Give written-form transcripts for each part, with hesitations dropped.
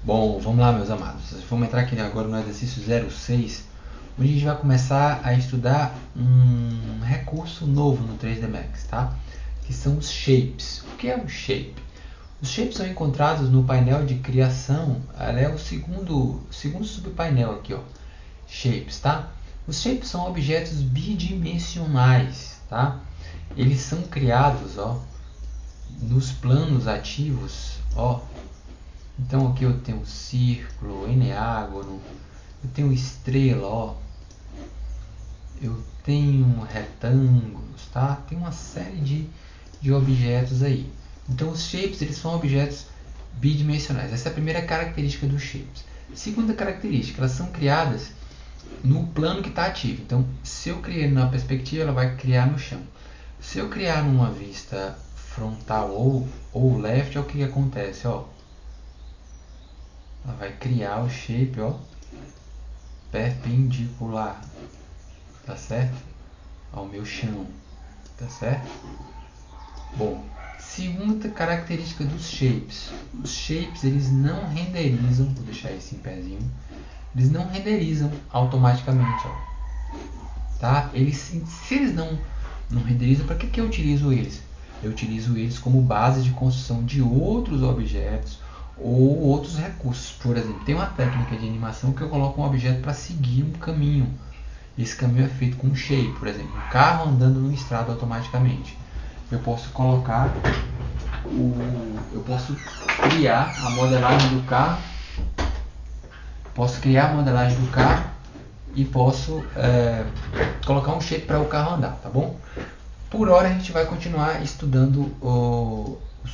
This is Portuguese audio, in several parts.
Bom, vamos lá, meus amados. Vamos entrar aqui agora no exercício 06, onde a gente vai começar a estudar um recurso novo no 3D Max, tá? Que são os shapes. O que é um shape? Os shapes são encontrados no painel de criação, é o segundo subpainel aqui, ó. Shapes, tá? Os shapes são objetos bidimensionais, tá? Eles são criados, ó, nos planos ativos, ó. Então aqui eu tenho círculo, eneágono, eu tenho estrela, ó. Eu tenho retângulos, tá? Tem uma série de objetos aí. Então os shapes, eles são objetos bidimensionais. Essa é a primeira característica dos shapes. Segunda característica, elas são criadas no plano que está ativo. Então, se eu criar na perspectiva, ela vai criar no chão. Se eu criar numa vista frontal ou left, é o que acontece, ó. Ela vai criar o shape, ó, perpendicular, tá certo? Ao meu chão, tá certo? Bom, segunda característica dos shapes. Os shapes, eles não renderizam, vou deixar esse em pezinho, eles não renderizam automaticamente, ó. Tá? Se eles não renderizam, para que eu utilizo eles? Eu utilizo eles como base de construção de outros objetos ou outros recursos. Por exemplo, tem uma técnica de animação que eu coloco um objeto para seguir um caminho. Esse caminho é feito com um shape, por exemplo, um carro andando no estrado automaticamente. Eu posso colocar eu posso criar a modelagem do carro, e posso colocar um shape para o carro andar, tá bom? Por hora a gente vai continuar estudando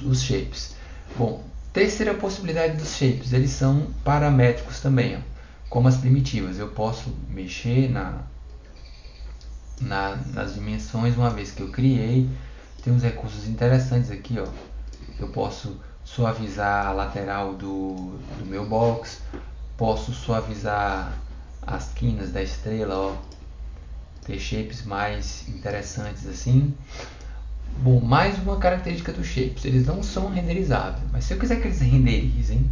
os shapes. Bom, terceira possibilidade dos shapes, eles são paramétricos também, ó, como as primitivas. Eu posso mexer nas dimensões uma vez que eu criei. Tem uns recursos interessantes aqui, ó. Eu posso suavizar a lateral do meu box, posso suavizar as quinas da estrela, ó. Ter shapes mais interessantes assim. Bom, mais uma característica dos shapes, eles não são renderizáveis, mas se eu quiser que eles renderizem,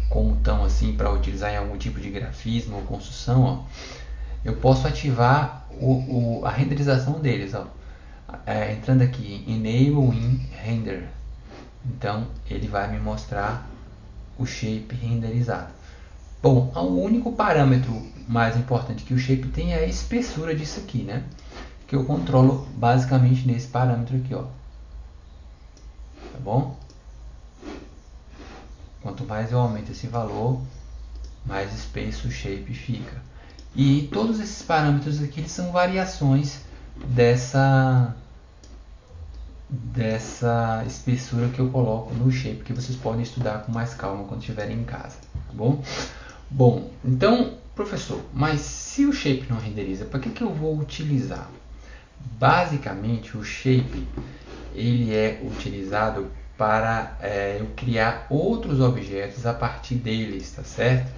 como estão assim para utilizar em algum tipo de grafismo ou construção, ó, eu posso ativar a renderização deles, ó, entrando aqui em Enable in Render. Então ele vai me mostrar o shape renderizado. Bom, o único parâmetro mais importante que o shape tem é a espessura disso aqui, né? Que eu controlo basicamente nesse parâmetro aqui, ó. Tá bom? Quanto mais eu aumento esse valor, mais espesso o shape fica. E todos esses parâmetros aqui eles são variações dessa espessura que eu coloco no shape, que vocês podem estudar com mais calma quando estiverem em casa, tá bom? Bom, então, professor, mas se o shape não renderiza, para que eu vou utilizar? Basicamente, o shape ele é utilizado para eu criar outros objetos a partir deles, tá certo?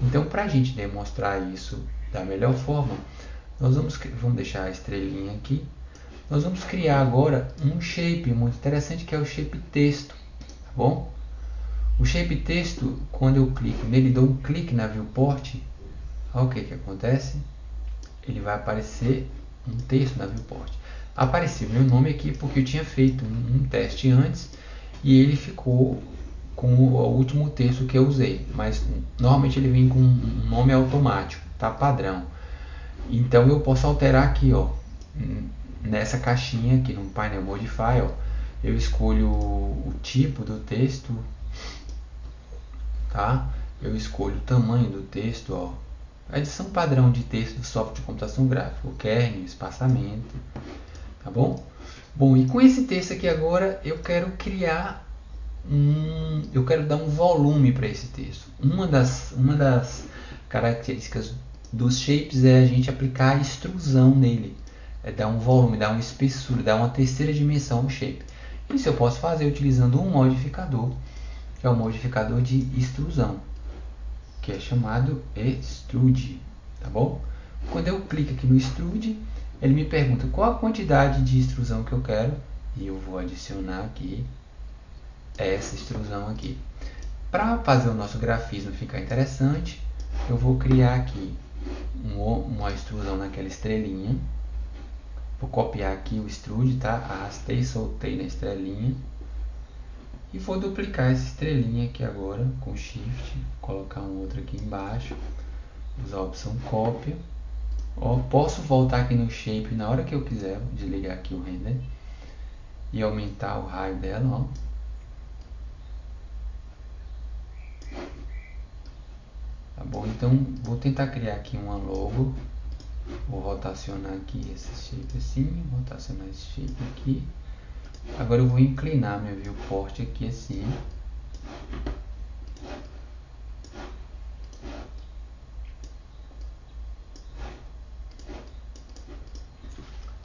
Então, para a gente demonstrar isso da melhor forma, nós vamos deixar a estrelinha aqui. Nós vamos criar agora um shape muito interessante, que é o shape texto, tá bom? O shape texto, quando eu clico nele, dou um clique na viewport, olha o que acontece. Ele vai aparecer um texto na viewport. Apareceu meu nome aqui porque eu tinha feito um teste antes e ele ficou com o último texto que eu usei, mas normalmente ele vem com um nome automático, tá, padrão. Então eu posso alterar aqui, ó, nessa caixinha aqui no painel Modify, ó, eu escolho o tipo do texto, tá? Eu escolho o tamanho do texto, ó, a edição padrão de texto do software de computação gráfica, o kernel, espaçamento, tá bom? Bom, e com esse texto aqui agora eu quero criar eu quero dar um volume para esse texto. Uma das características dos shapes é a gente aplicar a extrusão nele, é dar um volume, dar uma espessura, dar uma terceira dimensão ao shape. Isso eu posso fazer utilizando um modificador, que é o modificador de extrusão, que é chamado Extrude, tá bom? Quando eu clico aqui no Extrude, ele me pergunta qual a quantidade de extrusão que eu quero, e eu vou adicionar aqui essa extrusão aqui. Para fazer o nosso grafismo ficar interessante, eu vou criar aqui uma extrusão naquela estrelinha. Vou copiar aqui o extrude, tá? Arrastei e soltei na estrelinha. E vou duplicar essa estrelinha aqui agora com Shift. Colocar um outro aqui embaixo. Usar a opção cópia. Ó, posso voltar aqui no shape na hora que eu quiser. Vou desligar aqui o render. E aumentar o raio dela, ó. Tá bom? Então vou tentar criar aqui uma logo. Vou rotacionar aqui esse shape assim, rotacionar esse shape aqui. Agora eu vou inclinar meu viewport aqui assim.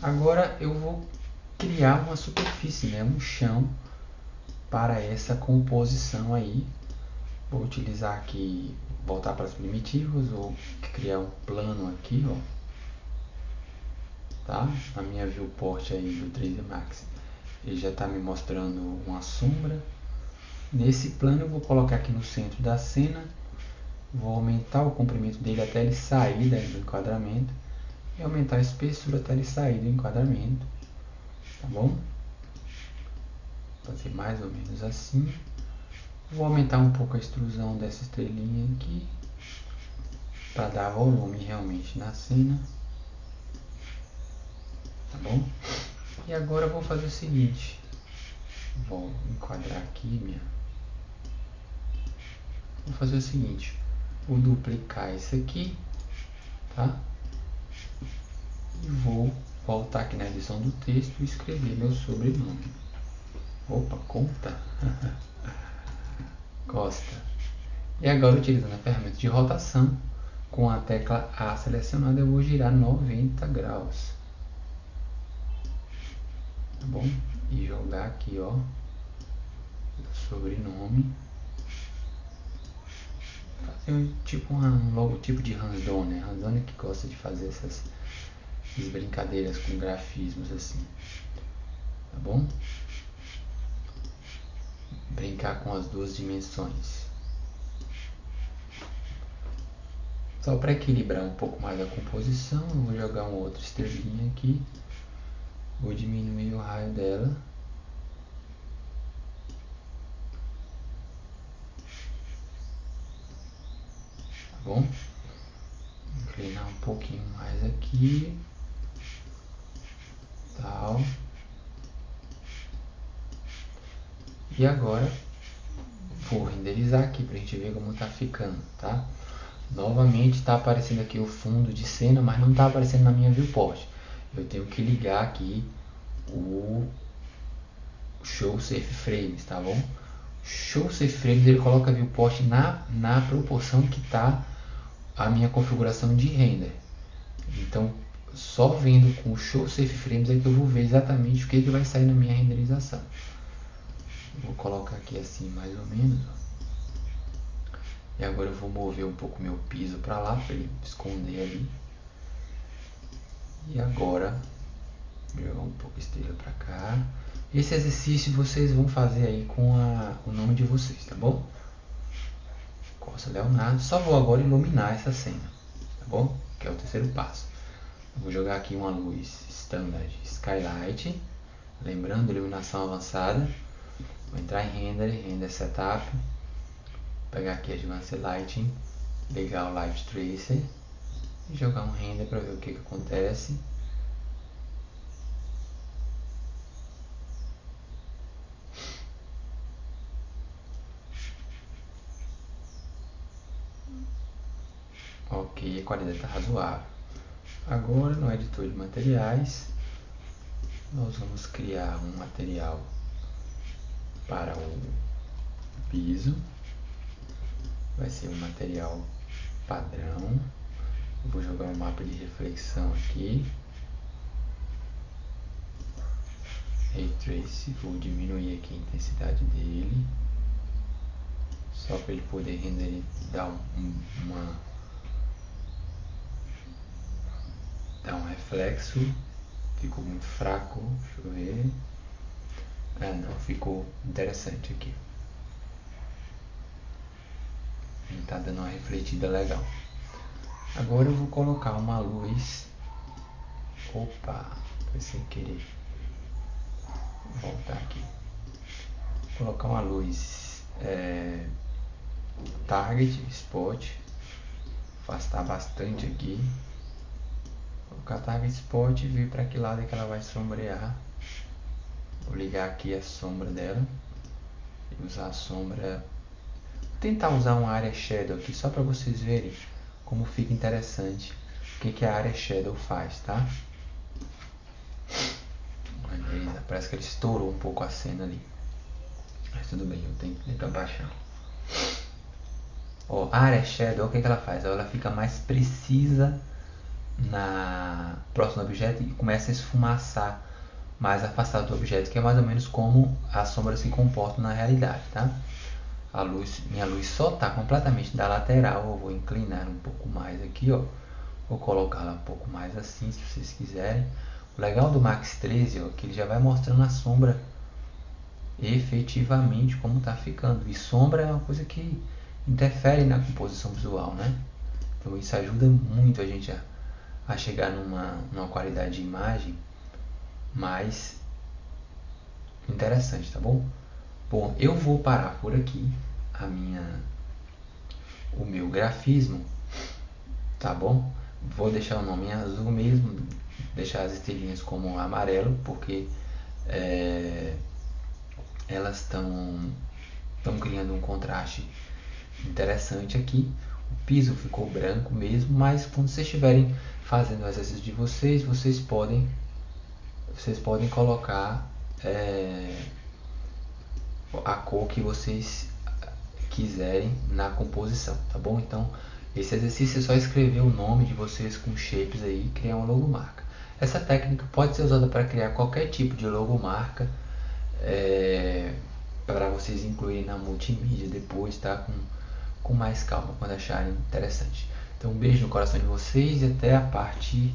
Agora eu vou criar uma superfície, né, um chão para essa composição aí. Vou utilizar aqui, voltar para as primitivas, vou criar um plano aqui, ó. Tá? Na minha viewport aí do 3D Max, ele já está me mostrando uma sombra. Nesse plano eu vou colocar aqui no centro da cena, vou aumentar o comprimento dele até ele sair do enquadramento e aumentar a espessura até ele sair do enquadramento, tá bom? Vou fazer mais ou menos assim. Vou aumentar um pouco a extrusão dessa estrelinha aqui para dar volume realmente na cena, tá bom? E agora eu vou fazer o seguinte, vou enquadrar aqui vou fazer o seguinte, vou duplicar isso aqui, tá? E vou voltar aqui na edição do texto e escrever meu sobrenome. Opa, conta. Costa. E agora, utilizando a ferramenta de rotação, com a tecla A selecionada, eu vou girar 90 graus. Tá bom? E jogar aqui, ó, o sobrenome. Fazer tipo um logotipo de Hanzone, né? Hanzone que gosta de fazer essas brincadeiras com grafismos assim. Tá bom? Brincar com as duas dimensões. Só para equilibrar um pouco mais a composição, eu vou jogar uma outra estrelinha aqui. Vou diminuir o raio dela. Tá bom? Inclinar um pouquinho mais aqui. Tal. E agora vou renderizar aqui para a gente ver como está ficando, tá? Novamente está aparecendo aqui o fundo de cena, mas não está aparecendo na minha viewport. Eu tenho que ligar aqui o Show Safe Frames, tá bom? Show Safe Frames ele coloca a viewport na proporção que está a minha configuração de render. Então, só vendo com o Show Safe Frames é que eu vou ver exatamente o que vai sair na minha renderização. Vou colocar aqui assim mais ou menos. E agora eu vou mover um pouco meu piso para lá, para ele esconder ali. E agora, vou jogar um pouco a estrela para cá. Esse exercício vocês vão fazer aí com o nome de vocês, tá bom? Costa Leonardo. Só vou agora iluminar essa cena, tá bom? Que é o terceiro passo. Eu vou jogar aqui uma luz standard skylight, lembrando, iluminação avançada. Vou entrar em render setup, pegar aqui Advanced Lighting, ligar o Light Tracer e jogar um render para ver o que acontece. Ok, a qualidade está razoável. Agora no editor de materiais, nós vamos criar um material para o piso. Vai ser um material padrão. Eu vou jogar um mapa de reflexão aqui. Ray Trace, vou diminuir aqui a intensidade dele, só para ele poder dar um reflexo. Ficou muito fraco, deixa eu ver. Ah não, ficou interessante aqui. tá dando uma refletida legal. Agora eu vou colocar uma luz. Opa, foi sem querer. Vou voltar aqui. Vou colocar uma luz target, spot. Afastar bastante aqui. Colocar target spot e ver para que lado é que ela vai sombrear. Vou ligar aqui a sombra dela e usar a sombra. Vou tentar usar uma área shadow aqui só para vocês verem como fica interessante o que a área shadow faz, tá? Beleza, parece que ele estourou um pouco a cena ali, mas tudo bem, eu tenho que tentar baixar. Ó, a área shadow, o que ela faz? Ela fica mais precisa na próximo objeto e começa a esfumaçar mais afastado do objeto, que é mais ou menos como as sombras se comportam na realidade, tá? A luz, minha luz só está completamente da lateral. Eu vou inclinar um pouco mais aqui, ó. Vou colocá-la um pouco mais assim, se vocês quiserem. O legal do Max 13 é que ele já vai mostrando a sombra efetivamente como está ficando. E sombra é uma coisa que interfere na composição visual, né? Então isso ajuda muito a gente a chegar numa qualidade de imagem mais interessante, tá bom? Bom, eu vou parar por aqui o meu grafismo, tá bom? Vou deixar o nome em azul mesmo, deixar as estrelinhas como amarelo, porque elas estão criando um contraste interessante aqui. O piso ficou branco mesmo, mas quando vocês estiverem fazendo o exercício de vocês, vocês podem colocar a cor que vocês quiserem na composição, tá bom? Então esse exercício é só escrever o nome de vocês com shapes aí e criar uma logomarca. Essa técnica pode ser usada para criar qualquer tipo de logomarca, para vocês incluírem na multimídia depois, tá? Com mais calma, quando acharem interessante. Então um beijo no coração de vocês e até a parte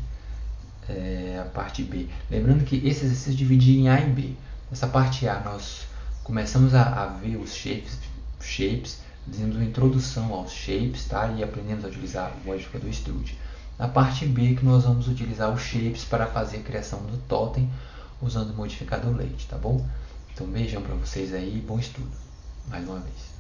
B. Lembrando que esse exercício é dividido em A e B. Nessa parte A nós começamos a ver os shapes, fizemos uma introdução aos shapes, tá? E aprendemos a utilizar o modificador extrude. Na parte B que nós vamos utilizar os shapes para fazer a criação do totem usando o modificador leite, tá bom? Então beijão para vocês aí, bom estudo mais uma vez.